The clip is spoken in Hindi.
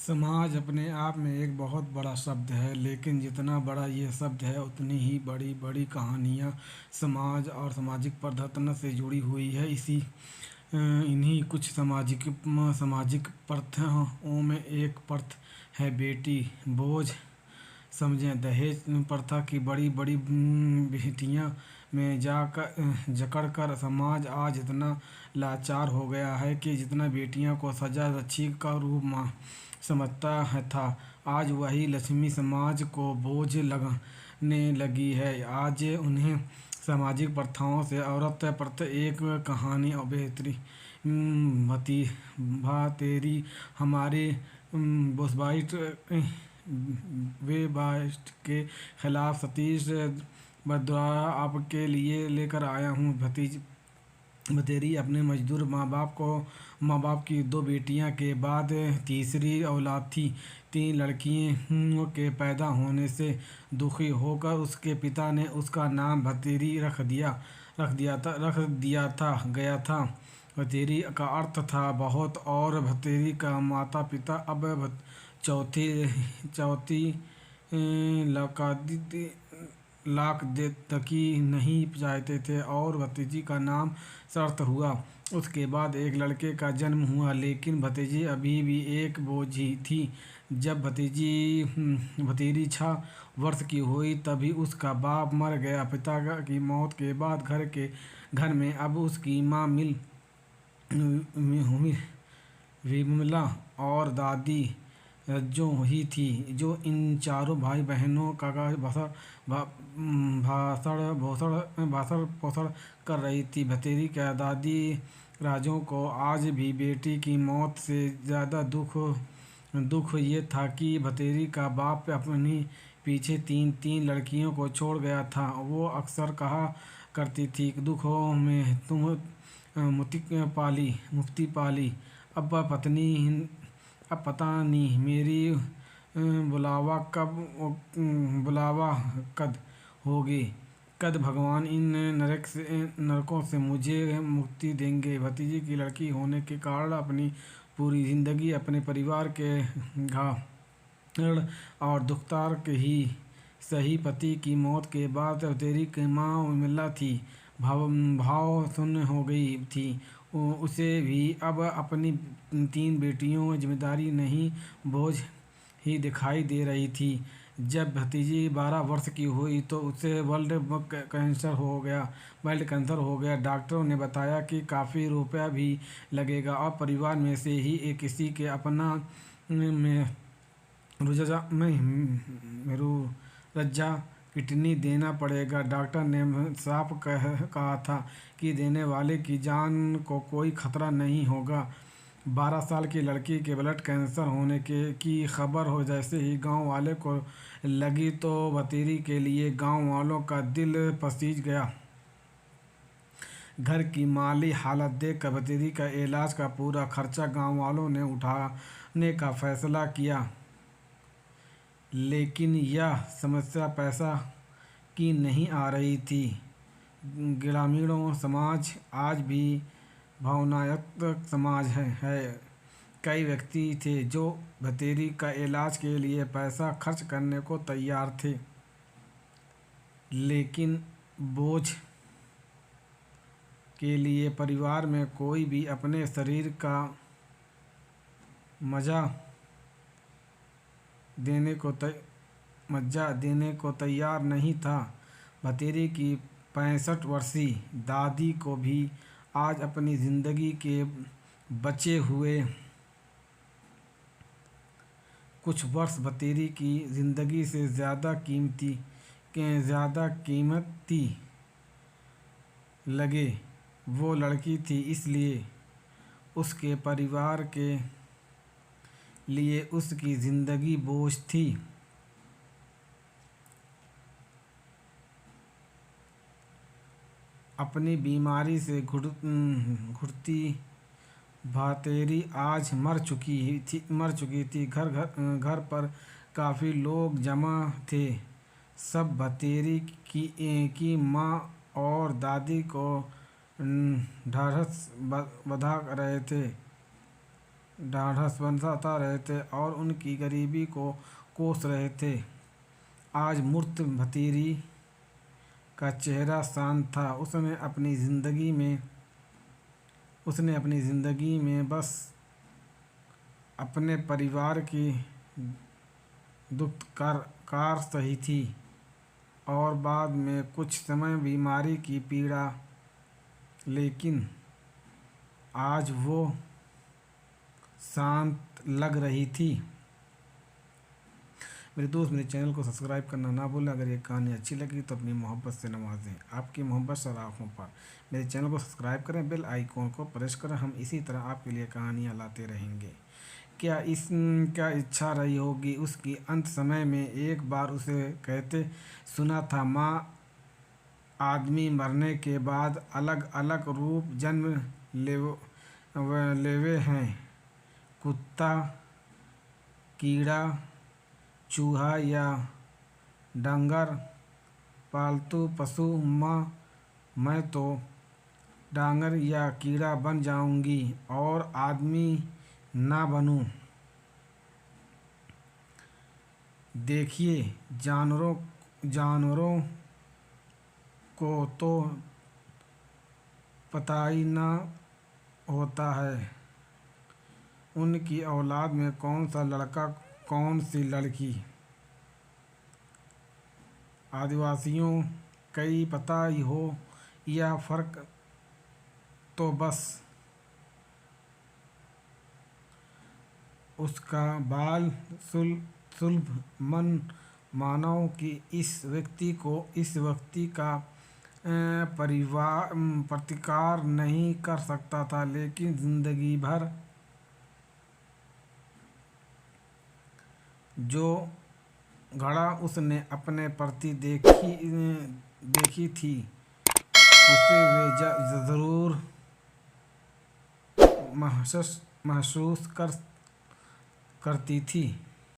समाज अपने आप में एक बहुत बड़ा शब्द है, लेकिन जितना बड़ा ये शब्द है उतनी ही बड़ी बड़ी कहानियाँ समाज और सामाजिक परिवर्तन से जुड़ी हुई है। इन्हीं कुछ सामाजिक प्रथाओं में एक प्रथा है बेटी बोझ समझें। दहेज प्रथा की बड़ी बड़ी बेटियां में जाकर जकड़ कर समाज आज इतना लाचार हो गया है कि जितना बेटियों को सजा रक्षी का रूप समझता है था, आज वही लक्ष्मी समाज को बोझ लगने लगी है। आज उन्हें सामाजिक प्रथाओं से औरत प्रति एक कहानी और बेहतरी भती भातेरी हमारे बुशवाइट वेबाइस्ट के खिलाफ सतीश बद्वारा आपके लिए लेकर आया हूँ। भतेरी अपने मजदूर माँ बाप की दो बेटियां के बाद तीसरी औलाद थी। तीन लड़कियों के पैदा होने से दुखी होकर उसके पिता ने उसका नाम भतेरी रख दिया गया था। भतेरी का अर्थ था बहुत, और भतेरी का माता पिता अब चौथी चौथी लाक लाख दे तकी नहीं चाहते थे और भतीजी का नाम शर्त हुआ। उसके बाद एक लड़के का जन्म हुआ, लेकिन भतीजी अभी भी एक बोझ ही थी। जब भतीरी 6 वर्ष की हुई तभी उसका बाप मर गया। की मौत के बाद घर में अब उसकी माँ विमला और दादी रज्जो ही थी, जो इन चारों भाई बहनों का भाषण पोषण कर रही थी। भतेरी की दादी राजों को आज भी बेटी की मौत से ज़्यादा दुख ये था कि भतेरी का बाप अपनी पीछे तीन तीन लड़कियों को छोड़ गया था। वो अक्सर कहा करती थी, दुखों में तुम मुफ्ती पाली। अब पत्नी अब पता नहीं मेरी बुलावा कद होगी, कद भगवान इन नरकों से मुझे मुक्ति देंगे। भतीजी की लड़की होने के कारण अपनी पूरी ज़िंदगी अपने परिवार के घाड़ और दुखतार के ही सही। पति की मौत के बाद तेरी की माँ विमला थी, भाव शून्य हो गई थी। उसे भी अब अपनी 3 बेटियों की जिम्मेदारी नहीं, बोझ ही दिखाई दे रही थी। जब भतीजी 12 वर्ष की हुई तो उसे ब्लड कैंसर हो गया। डॉक्टरों ने बताया कि काफ़ी रुपया भी लगेगा और परिवार में से ही एक किसी के अपना में रज्जा किडनी देना पड़ेगा। डॉक्टर ने साफ कहा था कि देने वाले की जान को कोई खतरा नहीं होगा। 12 साल की लड़की के ब्लड कैंसर होने की खबर हो जैसे ही गांव वाले को लगी तो भतीरी के लिए गांव वालों का दिल पसीज गया। घर की माली हालत देखकर भतीरी का इलाज का पूरा खर्चा गांव वालों ने उठाने का फैसला किया। लेकिन यह समस्या पैसा की नहीं आ रही थी। ग्रामीणों समाज आज भी भावनात्मक समाज है। कई व्यक्ति थे जो भतेरी का इलाज के लिए पैसा खर्च करने को तैयार थे, लेकिन बोझ के लिए परिवार में कोई भी अपने शरीर का मजा देने को तैयार नहीं था। भतेरी की 65 वर्षीय दादी को भी आज अपनी ज़िंदगी के बचे हुए कुछ वर्ष भतेरी की ज़िंदगी से ज़्यादा कीमती लगे। वो लड़की थी, इसलिए उसके परिवार के लिए उसकी ज़िंदगी बोझ थी। अपनी बीमारी से घुटती भातेरी आज मर चुकी थी। घर पर काफ़ी लोग जमा थे। सब भतेरी की माँ और दादी को ढाढ़स बंधा रहे थे। ढाढ़स बंधाता रहे थे और उनकी गरीबी को कोस रहे थे। आज मूर्त भतीरी का चेहरा शांत था। उसने अपनी ज़िंदगी में बस अपने परिवार की दुख कार सही थी और बाद में कुछ समय बीमारी की पीड़ा, लेकिन आज वो शांत लग रही थी। मेरे दोस्त, मेरे चैनल को सब्सक्राइब करना ना भूलें। अगर ये कहानी अच्छी लगी तो अपनी मोहब्बत से नवाजें। आपकी मोहब्बत सराखों पर। मेरे चैनल को सब्सक्राइब करें, बेल आइकॉन को प्रेस करें। हम इसी तरह आपके लिए कहानियाँ लाते रहेंगे। क्या इच्छा रही होगी उसकी अंत समय में। एक बार उसे कहते सुना था, माँ, आदमी मरने के बाद अलग अलग रूप जन्म लेवे हैं। कुत्ता, कीड़ा, चूहा या डंगर, पालतू पशु। माँ, मैं तो डांगर या कीड़ा बन जाऊंगी और आदमी ना बनूं। देखिए, जानवरों को तो पता ही ना होता है उनकी औलाद में कौन सा लड़का कौन सी लड़की। आदिवासियों कई पता ही हो यह फर्क तो बस उसका बाल सुलभ मन मानव कि इस व्यक्ति का प्रतिकार नहीं कर सकता था, लेकिन जिंदगी भर जो घड़ा उसने अपने प्रति देखी थी उसे वे जरूर महसूस करती थी।